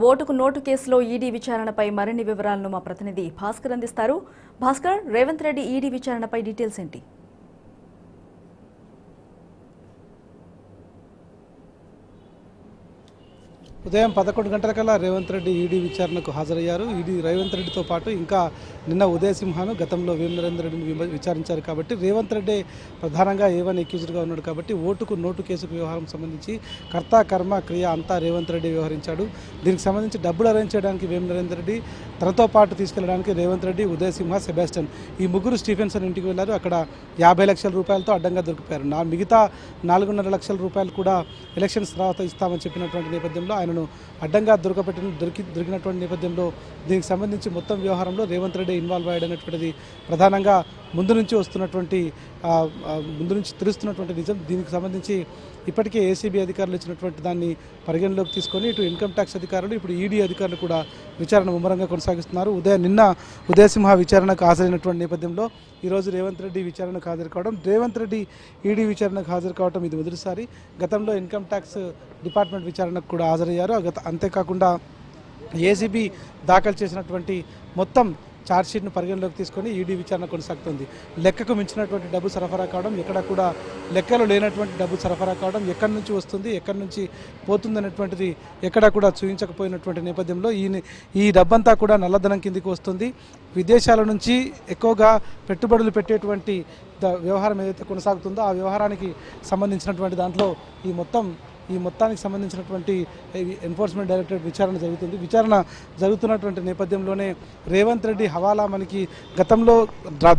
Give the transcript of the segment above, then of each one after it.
ఓటుకు నోటు కేసులో ఈడీ విచారణపై మరిన్ని వివరాలను మా ప్రతినిధి భాస్కర్ అందిస్తారు. భాస్కర్, రేవంత్ రెడ్డి ఈడీ విచారణపై డీటెయిల్స్ ఏంటి? ఉదయం 11 గంటలకల్లా రేవంత్ రెడ్డి ఈడీ విచారణకు హాజరయ్యారు. ఈడీ రేవంత్ రెడ్డితో పాటు ఇంకా నిన్న ఉదయ్ సింహాను గతంలో వేం నరేందర్ రెడ్డిని విచారించారు. కాబట్టి రేవంత్ రెడ్డి ప్రధానంగా A1 అక్యూజ్డ్గా ఉన్నాడు. కాబట్టి ఓటుకు నోటు కేసుకు వ్యవహారం సంబంధించి కర్త కర్మ క్రియ అంతా రేవంత్ రెడ్డి వ్యవహరించాడు. దీనికి సంబంధించి డబ్బులు అరేంజ్ చేయడానికి వేం నరేందర్ రెడ్డి, తనతో పాటు తీసుకెళ్లడానికి రేవంత్ రెడ్డి, ఉదయ్ సింహ, సెబాస్టియన్ ఈ ముగ్గురు స్టీఫెన్సన్ ఇంటికి వెళ్లారు. అక్కడ 50 లక్షల రూపాయలతో అడ్డంగా దొరికిపోయారు. మిగతా 4.5 లక్షల రూపాయలు కూడా ఎలక్షన్స్ తర్వాత ఇస్తామని చెప్పినటువంటి నేపథ్యంలో ఆయనను అడ్డంగా దొరికినటువంటి నేపథ్యంలో దీనికి సంబంధించి మొత్తం వ్యవహారంలో రేవంత్ రెడ్డి ఇన్వాల్వ్ అయ్యాడనేటువంటిది ప్రధానంగా ముందు నుంచి తెలుస్తున్నటువంటి నిజం. దీనికి సంబంధించి ఇప్పటికే ఏసీబీ అధికారులు ఇచ్చినటువంటి దాన్ని పరిగణలోకి తీసుకొని ఇటు ఇన్కమ్ ట్యాక్స్ అధికారులు, ఇప్పుడు ఈడీ అధికారులు కూడా విచారణ ముమ్మరంగా కొనసాగిస్తున్నారు. నిన్న ఉదయసింహ విచారణకు హాజరైనటువంటి నేపథ్యంలో ఈరోజు రేవంత్ రెడ్డి విచారణకు హాజరు కావడం, రేవంత్ రెడ్డి ఈడీ విచారణకు హాజరు కావడం ఇది మొదటిసారి. గతంలో ఇన్కమ్ ట్యాక్స్ డిపార్ట్మెంట్ విచారణకు కూడా హాజరయ్యారు. అంతేకాకుండా ఏసీబీ దాఖలు చేసినటువంటి మొత్తం ఛార్జ్షీట్ను పరిగణలోకి తీసుకొని ఈడీ విచారణ కొనసాగుతుంది. లెక్కకు మించినటువంటి డబ్బు సరఫరా కావడం, ఎక్కడ కూడా లెక్కలో లేనటువంటి డబ్బు సరఫరా కావడం, ఎక్కడి నుంచి వస్తుంది ఎక్కడి నుంచి పోతుంది అనేటువంటిది ఎక్కడ కూడా చూపించకపోయినటువంటి నేపథ్యంలో ఈ డబ్బంతా కూడా నల్లధనం కిందికి వస్తుంది. విదేశాల నుంచి ఎక్కువగా పెట్టుబడులు పెట్టేటువంటి వ్యవహారం ఏదైతే కొనసాగుతుందో ఆ వ్యవహారానికి సంబంధించినటువంటి దాంట్లో ఈ మొత్తానికి సంబంధించినటువంటి ఎన్ఫోర్స్మెంట్ డైరెక్టరేట్ విచారణ జరుగుతుంది. విచారణ జరుగుతున్నటువంటి నేపథ్యంలోనే రేవంత్ రెడ్డి హవాలా మనకి గతంలో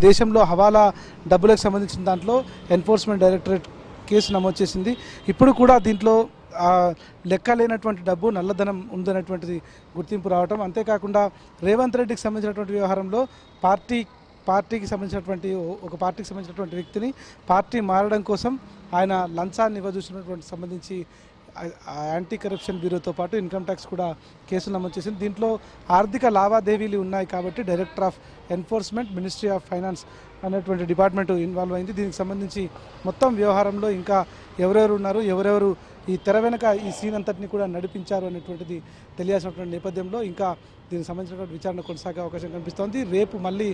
దేశంలో హవాలా డబ్బులకు సంబంధించిన దాంట్లో ఎన్ఫోర్స్మెంట్ డైరెక్టరేట్ కేసు నమోదు చేసింది. ఇప్పుడు కూడా దీంట్లో లెక్క లేనటువంటి డబ్బు నల్లధనం ఉందనేటువంటిది గుర్తింపు రావటం, అంతేకాకుండా రేవంత్ రెడ్డికి సంబంధించినటువంటి వ్యవహారంలో పార్టీకి సంబంధించినటువంటి వ్యక్తిని పార్టీ మారడం కోసం ఆయన లంచాన్ని ఇవ్వజూసినటువంటి సంబంధించి యాంటీ కరప్షన్ బ్యూరోతో పాటు ఇన్కమ్ ట్యాక్స్ కూడా కేసులు నమోదు చేసింది. దీంట్లో ఆర్థిక లావాదేవీలు ఉన్నాయి కాబట్టి director of enforcement, ministry of finance అనేటువంటి డిపార్ట్మెంట్ ఇన్వాల్వ్ అయింది. దీనికి సంబంధించి మొత్తం వ్యవహారంలో ఇంకా ఎవరెవరు ఉన్నారు, ఎవరెవరు ఈ తెర వెనక ఈ సీన్ అంతటిని కూడా నడిపించారు అనేటువంటిది తెలియాల్సినటువంటి నేపథ్యంలో ఇంకా దీనికి సంబంధించినటువంటి విచారణ కొనసాగే అవకాశం కనిపిస్తోంది. రేపు మళ్ళీ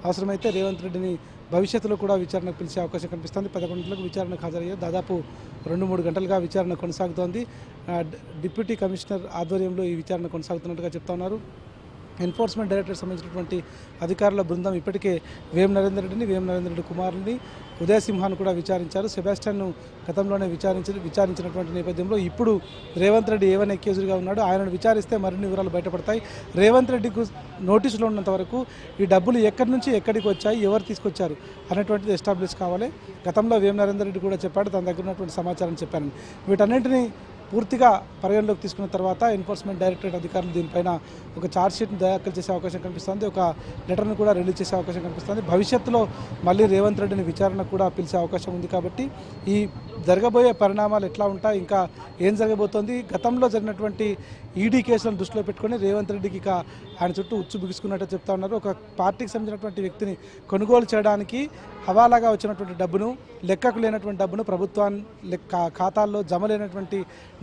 అవసరమైతే రేవంత్ రెడ్డిని భవిష్యత్తులో కూడా విచారణకు పిలిచే అవకాశం కనిపిస్తోంది. 11 గంటలకు విచారణకు హాజరయ్యారు. దాదాపు 2-3 గంటలుగా విచారణ కొనసాగుతోంది. డిప్యూటీ కమిషనర్ ఆధ్వర్యంలో ఈ విచారణ కొనసాగుతున్నట్టుగా చెప్తా ఉన్నారు. ఎన్ఫోర్స్మెంట్ డైరెక్టరేట్ సంబంధించినటువంటి అధికారుల బృందం ఇప్పటికే వేం నరేందర్ రెడ్డి కుమారుని, ఉదయ్ సింహాను కూడా విచారించారు. సెబాస్టియన్ను గతంలోనే విచారించినటువంటి నేపథ్యంలో ఇప్పుడు రేవంత్ రెడ్డి A1 అక్యూజ్డ్గా ఉన్నాడు. ఆయనను విచారిస్తే మరిన్ని వివరాలు బయటపడతాయి. రేవంత్ రెడ్డికి నోటీసులో ఉన్నంత వరకు ఈ డబ్బులు ఎక్కడి నుంచి ఎక్కడికి వచ్చాయి, ఎవరు తీసుకొచ్చారు అనేటువంటిది ఎస్టాబ్లిష్ కావాలి. గతంలో వేం నరేందర్ రెడ్డి కూడా చెప్పాడు, తన దగ్గర ఉన్నటువంటి సమాచారం చెప్పాను. వీటన్నింటినీ పూర్తిగా పరిగణలోకి తీసుకున్న తర్వాత ఎన్ఫోర్స్మెంట్ డైరెక్టరేట్ అధికారులు దీనిపైన ఒక ఛార్జ్షీట్ను దాఖలు చేసే అవకాశం కనిపిస్తుంది. ఒక లెటర్ను కూడా రిలీజ్ చేసే అవకాశం కనిపిస్తుంది. భవిష్యత్తులో మళ్ళీ రేవంత్ రెడ్డిని విచారణకు కూడా పిలిచే అవకాశం ఉంది. కాబట్టి ఈ జరగబోయే పరిణామాలు ఎట్లా ఉంటాయి, ఇంకా ఏం జరగబోతోంది, గతంలో జరిగినటువంటి ఈడీ కేసులను దృష్టిలో పెట్టుకొని రేవంత్ రెడ్డికి ఇక ఆయన చుట్టూ ఉచ్చు బిగుసుకున్నట్టు చెప్తా ఉన్నారు. ఒక పార్టీకి సంబంధించినటువంటి వ్యక్తిని కొనుగోలు చేయడానికి హవాలాగా వచ్చినటువంటి డబ్బును, లెక్కకు లేనటువంటి డబ్బును, ప్రభుత్వాన్ని ఖాతాల్లో జమ లేనటువంటి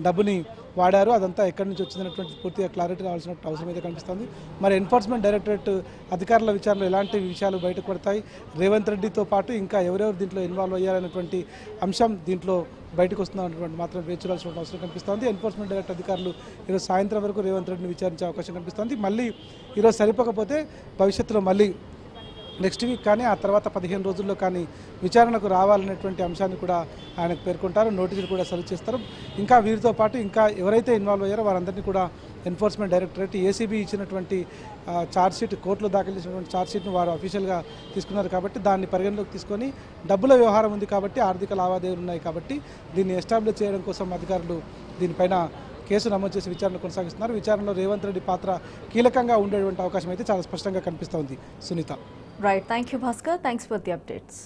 డబ్బుని వాడారు. అదంతా ఎక్కడి నుంచి వచ్చిందనేటువంటి పూర్తిగా క్లారిటీ రావాల్సిన అవసరం అయితే కనిపిస్తుంది. మరి ఎన్ఫోర్స్మెంట్ డైరెక్టరేట్ అధికారుల విచారణలో ఎలాంటి విషయాలు బయటకు పడతాయి, రేవంత్ రెడ్డితో పాటు ఇంకా ఎవరెవరు దీంట్లో ఇన్వాల్వ్ అయ్యారనేటువంటి అంశం దీంట్లో బయటకు వస్తున్నటువంటి మాత్రం వేచి చూడాల్సిన అవసరం కనిపిస్తుంది. ఎన్ఫోర్స్మెంట్ డైరెక్టర్ అధికారులు ఈరోజు సాయంత్రం వరకు రేవంత్ రెడ్డిని విచారించే అవకాశం కనిపిస్తుంది. మళ్ళీ ఈరోజు సరిపోకపోతే భవిష్యత్తులో మళ్ళీ నెక్స్ట్ వీక్ కానీ ఆ తర్వాత 15 రోజుల్లో కానీ విచారణకు రావాలనేటువంటి అంశాన్ని కూడా ఆయనకు పేర్కొంటారు. నోటీసులు కూడా సర్వ్ చేస్తారు. ఇంకా వీరితో పాటు ఇంకా ఎవరైతే ఇన్వాల్వ్ అయ్యారో వారందరినీ కూడా ఎన్ఫోర్స్మెంట్ డైరెక్టరేట్, ఏసీబీ ఇచ్చినటువంటి ఛార్జ్షీట్, కోర్టులో దాఖలు చేసినటువంటి ఛార్జ్షీట్ను వారు అఫీషియల్గా తీసుకున్నారు. కాబట్టి దాన్ని పరిగణలోకి తీసుకొని డబ్బుల వ్యవహారం ఉంది కాబట్టి, ఆర్థిక లావాదేవీలు ఉన్నాయి కాబట్టి దీన్ని ఎస్టాబ్లిష్ చేయడం కోసం అధికారులు దీనిపైన కేసు నమోదు చేసి విచారణ కొనసాగిస్తున్నారు. విచారణలో రేవంత్ రెడ్డి పాత్ర కీలకంగా ఉండేటువంటి అవకాశం అయితే చాలా స్పష్టంగా కనిపిస్తోంది. Sunitha. Right. Thank you, Bhaskar. Thanks for the updates.